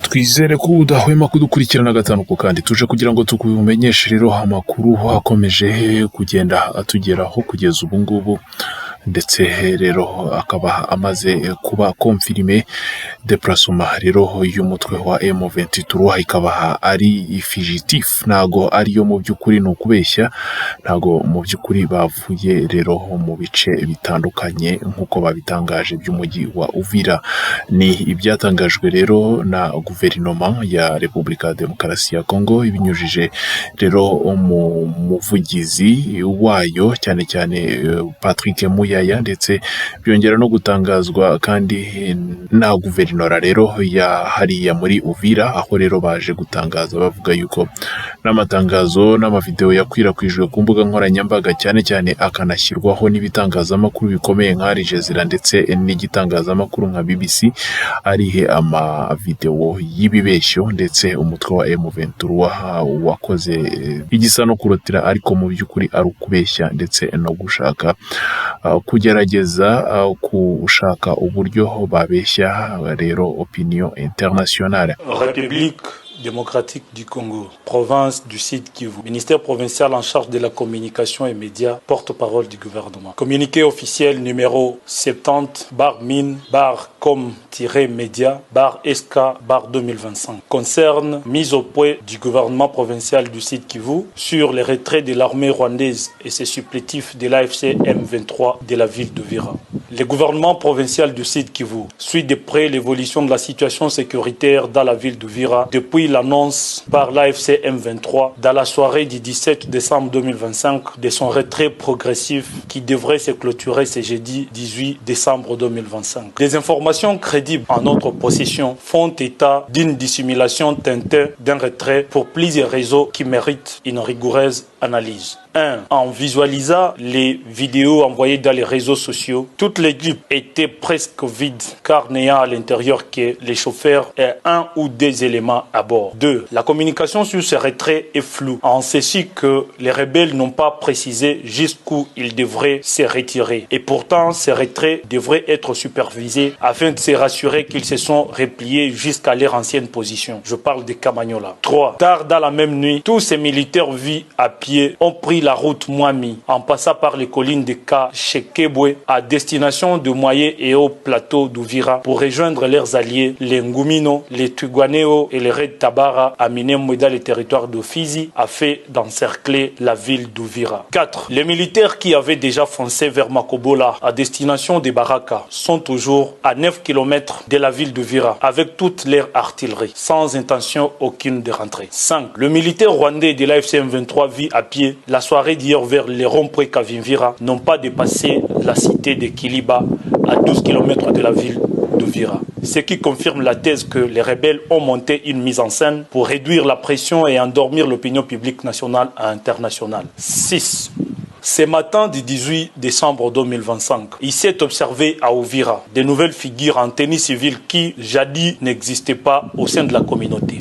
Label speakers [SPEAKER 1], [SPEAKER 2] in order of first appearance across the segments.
[SPEAKER 1] Twizere ko udahwema kudukurikirana gatanu ku kandi tuje kugira ngo tukumenyeshe rero amakuru akomeje kugenda atugeraho kugeza ubu ngubu, ndetse rero akaba amaze kuba konfirime déplacement rero y'umutwe wa M23 ikaba ari fugitif, ntago ariyo mu by'ukuri ni ukubeshya, ntago mu by'ukuri bavuye rero mu bice bitandukanye nk'uko babitangaje by'umujyi wa Uvira. Ni ibyatangajwe rero na guverinoma ya Repubulika ya Demokarasi ya Kongo ibinyujije rero mu muvugizi wayo cyane cyane Patrick Muyaya, ndetse byongera no gutangazwa kandi na guverinora rero ya hariya muri Uvira, aho rero baje gutangaza bavuga yuko n'amatangazo n'amavideo yakwirakwijwe ku mbuga nkoranyambaga cyane cyane akanashyirwaho n'ibitangazamakuru bikomeye nka Al Jazeera ndetse n'igitangazamakuru nka BBC arihe amavideo y'ibibeshyo, ndetse umutwe wa M23 wakoze igisa no kurotira, ariko mu by'ukuri ari ukubeshya ndetse no gushaka kugerageza kushaka uburyo babeshya rero opinion internationale.
[SPEAKER 2] République démocratique du Congo, province du Sud Kivu, ministère provincial en charge de la communication et médias, porte-parole du gouvernement. Communiqué officiel numéro 70/min/com-média/SK/2025 concerne mise au point du gouvernement provincial du Sud Kivu sur les retraits de l'armée rwandaise et ses supplétifs de l'AFC M23 de la ville d'Uvira. Le gouvernement provincial du Sud Kivu suit de près l'évolution de la situation sécuritaire dans la ville d'Uvira depuis l'annonce par l'AFC M23 dans la soirée du 17 décembre 2025 de son retrait progressif qui devrait se clôturer ce jeudi 18 décembre 2025. Des informations crédibles en notre possession font état d'une dissimulation teintée d'un retrait pour plusieurs réseaux qui méritent une rigoureuse analyse. 1. En visualisant les vidéos envoyées dans les réseaux sociaux, toute l'équipe était presque vide car n'ayant à l'intérieur que les chauffeurs et un ou deux éléments à bord. 2. La communication sur ce retrait est floue, en ceci que les rebelles n'ont pas précisé jusqu'où ils devraient se retirer. Et pourtant, ces retraits devraient être supervisés afin de se rassurer qu'ils se sont repliés jusqu'à leur ancienne position. Je parle de Kamanyola. 3. Tard dans la même nuit, tous ces militaires vus à pied ont pris la route Mwami en passant par les collines de Kachekebwe à destination de Moyen et Haut Plateau d'Uvira pour rejoindre leurs alliés, les Ngumino, les Tuguaneo et les Red Tabara à Minembwe dans le territoire de Fizi afin d'encercler la ville d'Uvira. 4. Les militaires qui avaient déjà foncé vers Makobola à destination de Baraka sont toujours à 9 km de la ville d'Uvira avec toute leur artillerie, sans intention aucune de rentrer. 5. Le militaire rwandais de l'AFC M23 vit à pied la soirée d'hier vers les ronds-points Kavimvira n'ont pas dépassé la cité de Kiliba à 12 km de la ville d'Uvira. Ce qui confirme la thèse que les rebelles ont monté une mise en scène pour réduire la pression et endormir l'opinion publique nationale et internationale. 6. Ce matin du 18 décembre 2025, il s'est observé à Uvira de nouvelles figures en tenue civile qui, jadis, n'existaient pas au sein de la communauté.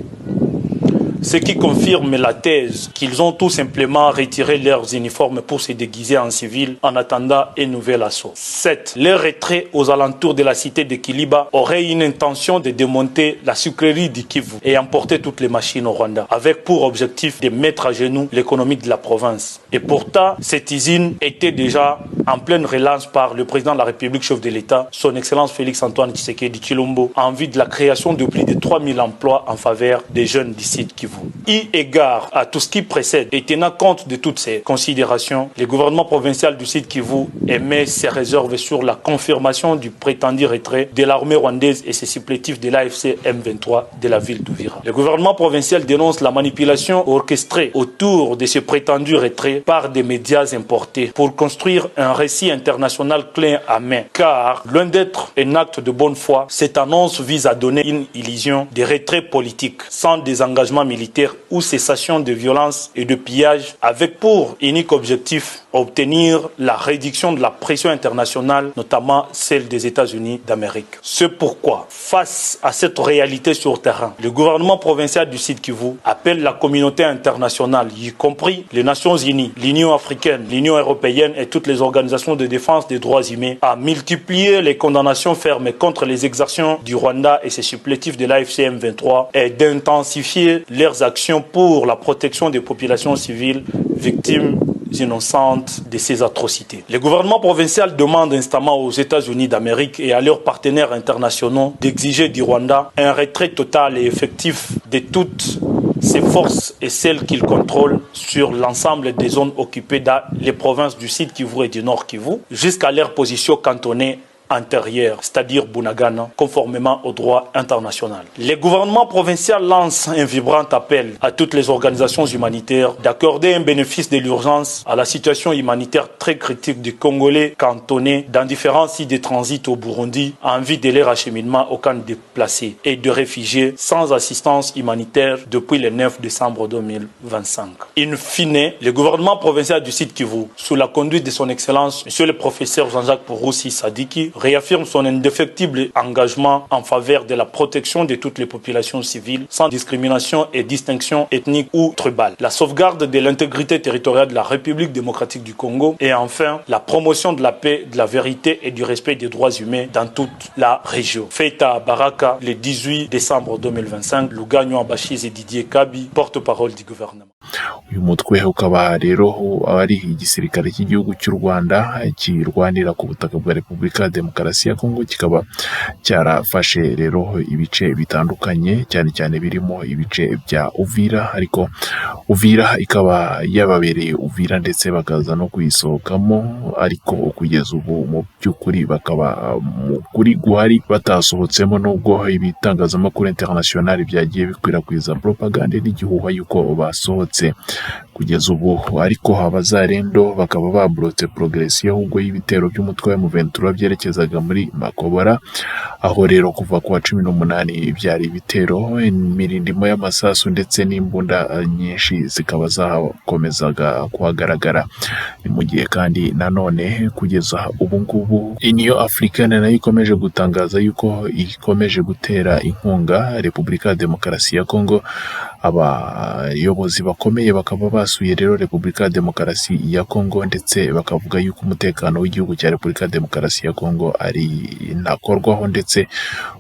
[SPEAKER 2] Ce qui confirme la thèse qu'ils ont tout simplement retiré leurs uniformes pour se déguiser en civil en attendant un nouvel assaut. 7. Leur retrait aux alentours de la cité de Kiliba aurait une intention de démonter la sucrerie du Kivu et emporter toutes les machines au Rwanda, avec pour objectif de mettre à genoux l'économie de la province. Et pourtant, cette usine était déjà en pleine relance par le président de la République, chef de l'État, son Excellence Félix-Antoine Tshisekedi Tshilombo, en vue de la création de plus de 3000 emplois en faveur des jeunes du site Kivu. Eu égard à tout ce qui précède et tenant compte de toutes ces considérations, le gouvernement provincial du Sud Kivu émet ses réserves sur la confirmation du prétendu retrait de l'armée rwandaise et ses supplétifs de l'AFC M23 de la ville d'Uvira. Le gouvernement provincial dénonce la manipulation orchestrée autour de ce prétendu retrait par des médias importés pour construire un récit international clé à main. Car, loin d'être un acte de bonne foi, cette annonce vise à donner une illusion de retrait politique sans désengagement militaire ou cessation de violence et de pillage avec pour unique objectif obtenir la réduction de la pression internationale, notamment celle des États-Unis d'Amérique. C'est pourquoi, face à cette réalité sur terrain, le gouvernement provincial du Sud Kivu appelle la communauté internationale, y compris les Nations Unies, l'Union africaine, l'Union européenne et toutes les organisations de défense des droits humains, à multiplier les condamnations fermes contre les exactions du Rwanda et ses supplétifs de l'AFC M23 et d'intensifier leurs actions pour la protection des populations civiles victimes innocentes de ces atrocités. Le gouvernement provincial demande instamment aux États-Unis d'Amérique et à leurs partenaires internationaux d'exiger du Rwanda un retrait total et effectif de toutes ces forces et celles qu'ils contrôlent sur l'ensemble des zones occupées dans les provinces du Sud Kivu et du Nord Kivu, jusqu'à leur position cantonnée antérieure, c'est-à-dire Bunagana, conformément au droit international. Le gouvernement provincial lance un vibrant appel à toutes les organisations humanitaires d'accorder un bénéfice de l'urgence à la situation humanitaire très critique des Congolais cantonnés dans différents sites de transit au Burundi en vue de leur acheminement au camp déplacés et de réfugiés sans assistance humanitaire depuis le 9 décembre 2025. In fine, le gouvernement provincial du Sud Kivu, sous la conduite de son Excellence, Monsieur le professeur Jean-Jacques Pouroussi Sadiki, réaffirme son indéfectible engagement en faveur de la protection de toutes les populations civiles sans discrimination et distinction ethnique ou tribale, la sauvegarde de l'intégrité territoriale de la République démocratique du Congo et enfin la promotion de la paix, de la vérité et du respect des droits humains dans toute la région. Fait à Baraka le 18 décembre 2025, Luganyo Abashize Didier Kabi, porte-parole du gouvernement.
[SPEAKER 1] Uyu mutwe ukaba rero ari igisirikare cy'igihugu cy'u Rwanda kirwanira ku butaka bwa Repubulika ya Demokarasi ya Kongo, kikaba cyarafashe rero ibice bitandukanye cyane cyane birimo ibice bya Uvira, ariko Uvira ikaba yababereye Uvira ndetse bakaza no kuyisohokamo, ariko kugeza ubu mu by'ukuri bakaba kuri guhari batasohotsemo, nubwo ibitangazamakuru international byagiye bikwirakwiza propaganda n'igihuha yuko basohotse kugeza ubu, ariko abazarendo bakaba babrotse progression ahubwo y'ibitero by'umutwe wa M23 byerekezaga muri Makobora, aho rero kuva ku wa 18 byari ibitero, imirindimo y'amasasu ndetse n'imbunda nyinshi zikaba zakomezaga kuhagaragara. Ni mu gihe kandi nanone kugeza ubu ngubu Union Africaine nayo ikomeje gutangaza yuko ikomeje gutera inkunga Repubulika ya Demokarasi ya Kongo. Abayobozi bakomeye bakaba basuye rero Repubulika ya Demokarasi ya Kongo ndetse bakavuga yuko umutekano w'igihugu cya Repubulika ya Demokarasi ya Kongo ari nakorwaho ndetse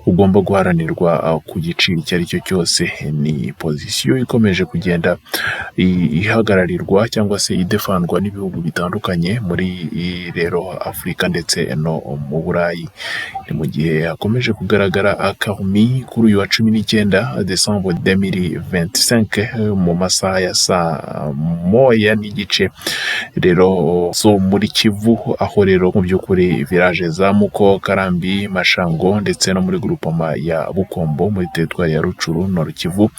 [SPEAKER 1] ugomba guharanirwa ku giciro icyo ari cyo cyose. Ni position ikomeje kugenda ihagararirwa cyangwa se idefandwa n'ibihugu bitandukanye muri rero Afurika ndetse no mu Burayi. Ni mu gihe hakomeje kugaragara akahumi kuri uyu wa 19 Desembre 2025 mu masaha ya saa moya n'igice rero so muri Kivu, aho rero mu by'ukuri village za Muko, Karambi, Mashango ndetse no muri groupement ya Bukombo muri territoire ya Rucuru no Kivu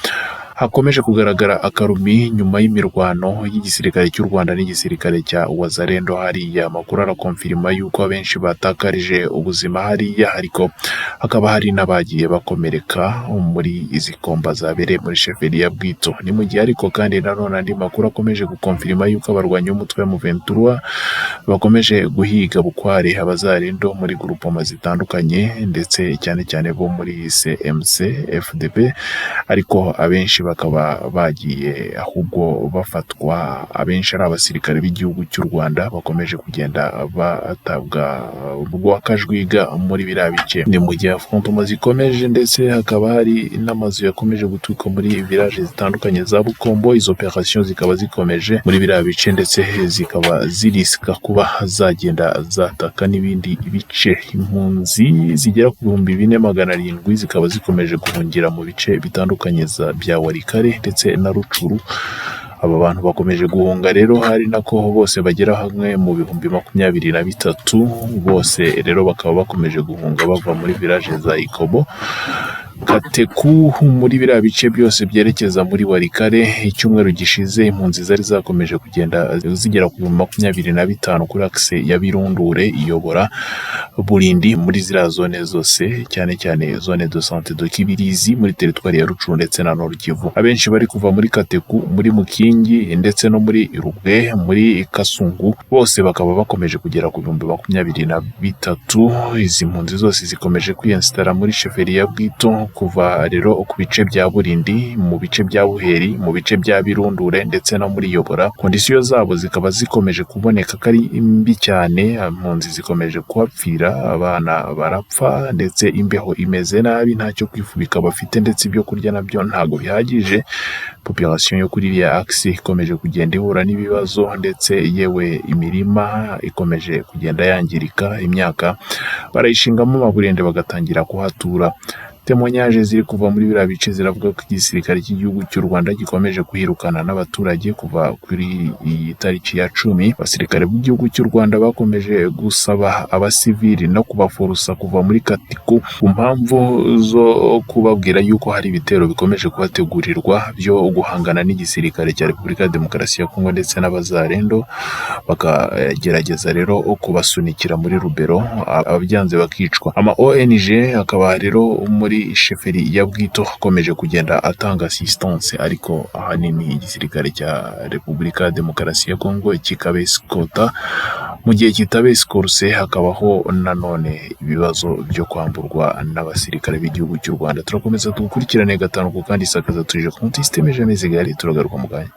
[SPEAKER 1] hakomeje kugaragara akarumi nyuma y'imirwano y'igisirikare cy'u Rwanda n'igisirikare cya Wazalendo. Hariya amakuru arakonfirma yuko abenshi batakarije ubuzima hariya, ariko hakaba hari n'abagiye bakomereka muri izi komba zabereye muri sheferi ya Bwito. Ni mu gihe ariko kandi nanone andi makuru akomeje gukonfirma yuko abarwanyi b'umutwe wa M23 bakomeje guhiga bukware abazarendo muri groupement zitandukanye ndetse cyane cyane bo muri CMC FDP, ariko abenshi bakaba bagiye ahubwo bafatwa, abenshi ari abasirikare b'igihugu cy'u Rwanda bakomeje kugenda batabwa rw'akajwiga muri birabice. Ni mu gihe frontoma zikomeje ndetse hakaba hari n'amazu yakomeje gutuka muri village zitandukanye za Bukombo. Izo operation zikaba zikomeje muri birabice ndetse zikaba ziriska kuba zagenda zataka n'ibindi bice. Impunzi zigera ku 4700 zikaba zikomeje guhungira mu bice bitandukanye bya Warikare ndetse na Rucuru. Aba bantu bakomeje guhunga rero, hari nako bose bagera hamwe mu 23,000 bose rero bakaba bakomeje guhunga bava muri village za Ikobo Kateku muri biriya bice byose byerekeza muri Walikale. Icyumweru gishize impunzi zari zakomeje kugenda zigera ku 25 kuri akse ya Birundure iyobora Bulindi muri ziriya zone zose, cyane cyane zone de santé de Kibirizi muri teritwari ya Rucuru ndetse na Nord Kivu. Abenshi bari kuva muri Kateku, muri Mukingi ndetse no muri Rubwe, muri Kasungu, bose bakaba bakomeje kugera ku 23. Izi mpunzi zose zikomeje kwiyinstara muri sheferi ya Bwito, kuva rero ku bice bya Bulindi, mu bice bya Buheri, mu bice bya Birundure ndetse no muri Yobora. Kondisiyo zabo zikaba zikomeje kuboneka kari mbi cyane, impunzi zikomeje kuhapfira, abana barapfa ndetse imbeho imeze nabi, ntacyo kwifubika bafite ndetse ibyo kurya nabyo ntago bihagije. Population yo kuri iriya axe ikomeje kugenda ihura n'ibibazo ndetse yewe imirima ikomeje kugenda yangirika, imyaka barayishingamo amaburende bagatangira kuhatura. Témoignages ziri kuva muri biriya bice ziravuga ko igisirikare cy'igihugu cy'u Rwanda gikomeje kwirukana n'abaturage kuva kuri iyi tariki ya 10. Abasirikare b'igihugu cy'u Rwanda bakomeje gusaba abasivili no kubaforusa kuva muri Katiku ku mpamvu zo kubabwira yuko hari ibitero bikomeje kubategurirwa byo guhangana n'igisirikare cya Repubulika ya Demokarasi ya Kongo ndetse n'abazarendo, bakagerageza rero kubasunikira muri Rubero, ababyanze bakicwa. Ama ONG akaba rero muri sheferi ya Bwito akomeje kugenda atanga assistance, ariko ahanini igisirikare cya Repubulika ya Demokarasi ya Kongo kikabesikota. Mu gihe kitabesikose hakabaho nanone ibibazo byo kwamburwa n'abasirikare b'igihugu cy'u Rwanda. Turakomeza tugukurikirane gatanu ku kandi sakaza tuje ku systeme jamais égalé. Turagaruka mu kanya.